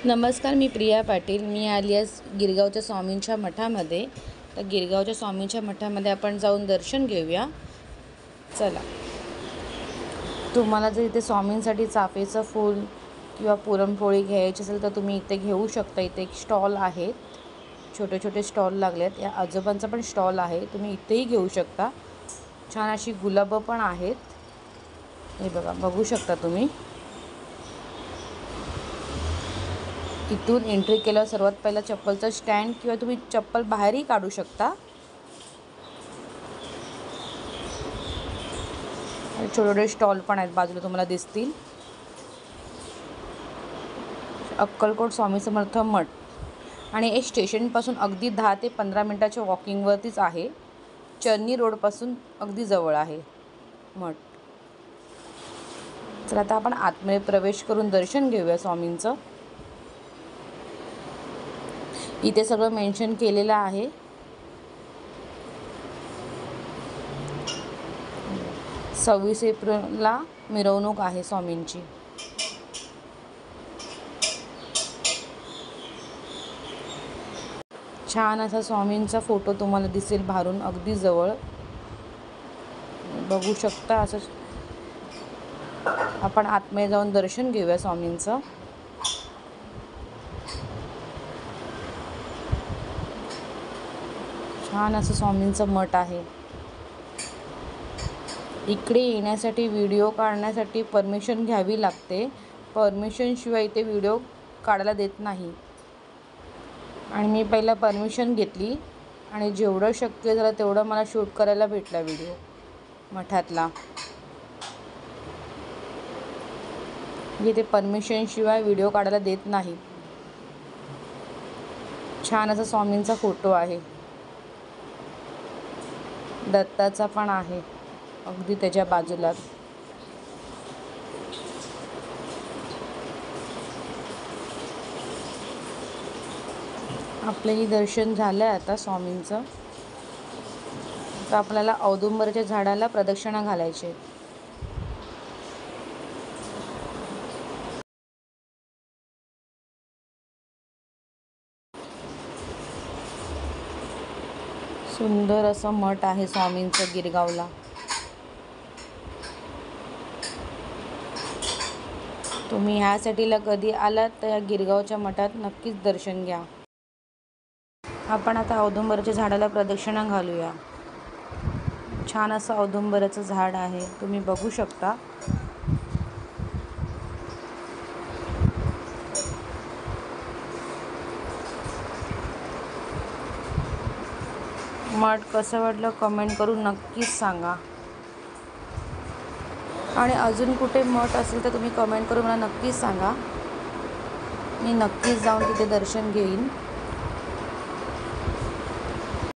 नमस्कार, मी प्रिया पाटील. मी आली आहे गिरगावच्या स्वामींच्या मठामध्ये. तर गिरगावच्या स्वामींच्या मठामध्ये आपण जाऊन दर्शन घेऊया. चला. तुम्हाला जर इथे स्वामींसाठी चाफेचं फूल किंवा पुरणपोळी घ्यायची असेल तर तुम्ही इथे घेऊ शकता. इथे एक स्टॉल आहेत, छोटे छोटे स्टॉल लागले आहेत. या आजोबांचा पण स्टॉल आहे, तुम्ही इथेही घेऊ शकता. छान अशी गुलाबं पण आहेत, हे बघा, बघू शकता तुम्ही. इथून एंट्री केल्यावर सर्वात पहिला चप्पलचं स्टँड किंवा तुम्ही चप्पल बाहेरही काढू शकता. छोटे छोटे स्टॉल पण आहेत बाजूला, तुम्हाला दिसतील. अक्कलकोट स्वामी समर्थ मठ आणि हे स्टेशनपासून अगदी 10 ते 15 मिनटाच्या वॉकिंगवरतीच आहे. चर्नी रोडपासून अगदी जवळ आहे मठ. चला, आता आपण आतमध्ये प्रवेश करून दर्शन घेऊया स्वामींचं. इथे सगळं मेन्शन केलेलं आहे. 26 एप्रिलला मिरवणूक आहे स्वामींची. छान असा स्वामींचा फोटो तुम्हाला दिसेल बाहेरून अगदी जवळ, बघू शकता. असं आपण आतमध्ये जाऊन दर्शन घेऊया स्वामींचं. छान असं स्वामींचं मठ आहे. इकडे येण्यासाठी, व्हिडिओ काढण्यासाठी परमिशन घ्यावी लागते. परमिशनशिवाय इथे व्हिडिओ काढायला देत नाही. आणि मी पहिला परमिशन घेतली आणि जेवढं शक्य झालं तेवढं मला शूट करायला भेटला व्हिडिओ मठातला. इथे परमिशनशिवाय व्हिडिओ काढायला देत नाही. छान असा स्वामींचा फोटो आहे. दत्ताचा पण आहे अगदी त्याच्या बाजूला. आपलंही दर्शन झालं आहे आता स्वामींचं. तर आपल्याला औदुंबराच्या झाडाला प्रदक्षिणा घालायची. सुंदर असं मठ आहे स्वामींचं गिरगावला. तुम्ही ह्या सिटीला कधी आलात तर या गिरगावच्या मठात नक्कीच दर्शन घ्या. आपण आता औदुंबराच्या झाडाला प्रदक्षिणा घालूया. छान असं औदुंबराचं झाड आहे, तुम्ही बघू शकता. मठ कसं वाटलं कमेंट करून नक्कीच सांगा. आणि अजून कुठे मठ असेल तर तुम्ही कमेंट करून मला नक्कीच सांगा. मी नक्कीच जाऊन तिथे दर्शन घेईन.